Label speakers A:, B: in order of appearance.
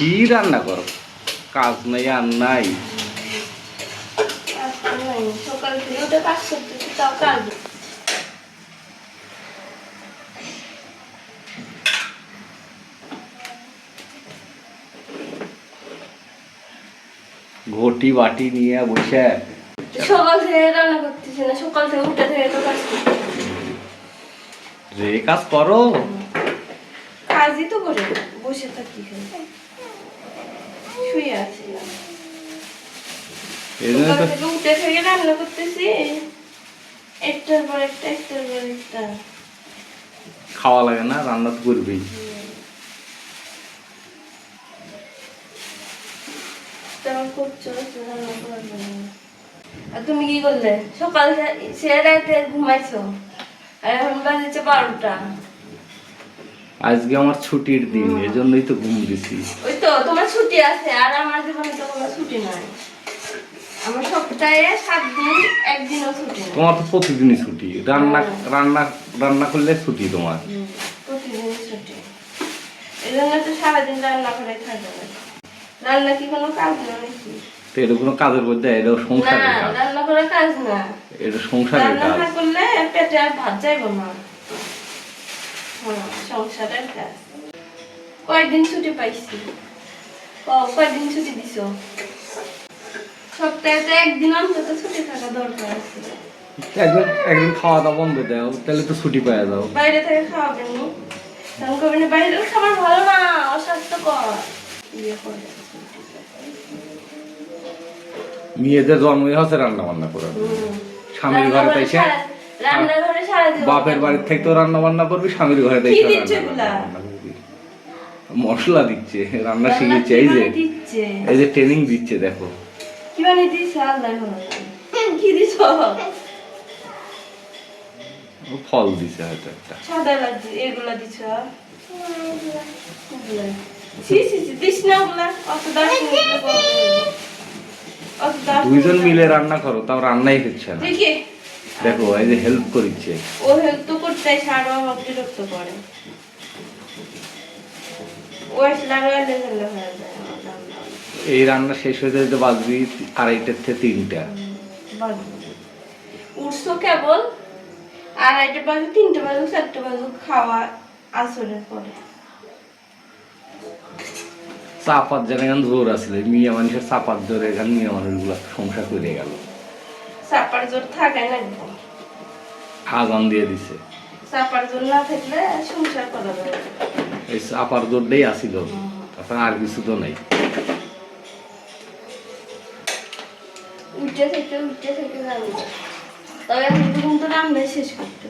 A: কি রান্না করো? কাজ নাই আর নাই।
B: সকাল থেকে উঠে কাজ করতেছি, তাও কাজ
A: ঘটি বাটি নিয়ে বসে
B: সকাল থেকে রান্না করতেছি না, সকাল থেকে উঠে থেকে তো কাজ করতেছি।
A: যে কাজ করো
B: কাজই তো করে বসে থাকি, শুয়ে আছি না।
A: এই জন্য
B: সকাল
A: তো
B: থেকে উঠে থেকে রান্না করতেছি, একটার পর একটা একটার পর একটা।
A: খাওয়া লাগে না, রান্না তো করবেই।
B: তেমন করছো রান্না করার জন্য। আর তুমি কি করলে? সকাল সে রাতে ঘুমাইছো, আর এখন বাজেছে 12টা।
A: আজকে আমার ছুটির দিন, এজন্যই তো ঘুম দিছি।
B: ওই তো তোমার ছুটি আছে, আর আমার জীবনে তো কোনো ছুটি নাই। আমার সপ্তাহে 7 দিন, একদিনও ছুটি নেই।
A: তোমার তো প্রতিদিনই ছুটি, রান্না রান্না রান্না করলে ছুটি তোমার।
B: প্রতিদিনই ছুটি, এই জন্য তো সারাদিন রান্না করে থাকতে হয়। রান্না কি কোনো কাজ না নাকি?
A: তো এটা কোনো কাজের মধ্যে, এটা
B: না,
A: সংসারের কাজ।
B: রান্না করার কাজ না।
A: এটা সংসারের
B: রান্না
A: কাজ।
B: না করলে পেটে আর ভাত যাইব না। সংসারের কাজ। কয়দিন ছুটি পাইছি? কয়দিন ছুটি দিছো? সপ্তাহে তো একদিন অন্তত ছুটি থাকা দরকার আছে।
A: একদিন খাওয়া দাওয়া বন্ধ দাও, তাহলে তো ছুটি পাওয়া যাও।
B: বাইরে থেকে খাওয়াবেন নি? তখন করবেন বাইরের খাবার ভালো না, অস্বাস্থ্যকর। ইয়ে করে।
A: মেয়েদের জন্মই হচ্ছে রান্না বান্না করে। স্বামীর ঘরে এসে
B: রান্নাঘরে সারাদিন
A: বাপের বাড়ির থেকে তো রান্না বান্না করবি, স্বামীর ঘরে
B: কি দিচ্ছে এগুলা?
A: মশলা দিচ্ছে, রান্না শিখেছে। এই যে
B: দিচ্ছে,
A: এই যে ট্রেনিং দিচ্ছে, দেখো
B: কি বানিয়ে দিচ্ছে আল্লাহ ভালো। কি দিছ?
A: ফল দিছে হয়তো একটা।
B: সাদা লাগছে, এগুলা দিছ? ছি ছি ছি, দিস না ওগুলা, অত দারুণ অত দারুণ।
A: দুইজন মিলে রান্না করো, তাও রান্নাই হচ্ছে না।
B: দেখি
A: দেখো এই যে হেল্প করিচ্ছে।
B: ও হেল্প তো করতে সারা বিরক্ত করে। ও আসলে আরো এলোমেলো হয়ে যায়।
A: এই রান্না শেষ হয়ে যেতে বাজবি 2:30 থেকে 3টা।
B: উঠছো কেবল 2:30 বাজে, 3টা বাজে, 4টা বাজে খাওয়া আসরের পরে।
A: চাপাত যেন এখান জোর আসলে, মিয়া মানুষের চাপাত জোর, এখানে মিয়া মানুষগুলা সংসার করে গেল।
B: চাপার জোর থাকে না,
A: আজান দিয়ে দিছে।
B: চাপার জোর না থাকলে সংসার করা যাবে।
A: এই চাপার জোরটাই আসিল, তারপর আর কিছু তো নাই।
B: উঠে থেকে যাবে, তবে এখন কিন্তু রান্না শেষ করতে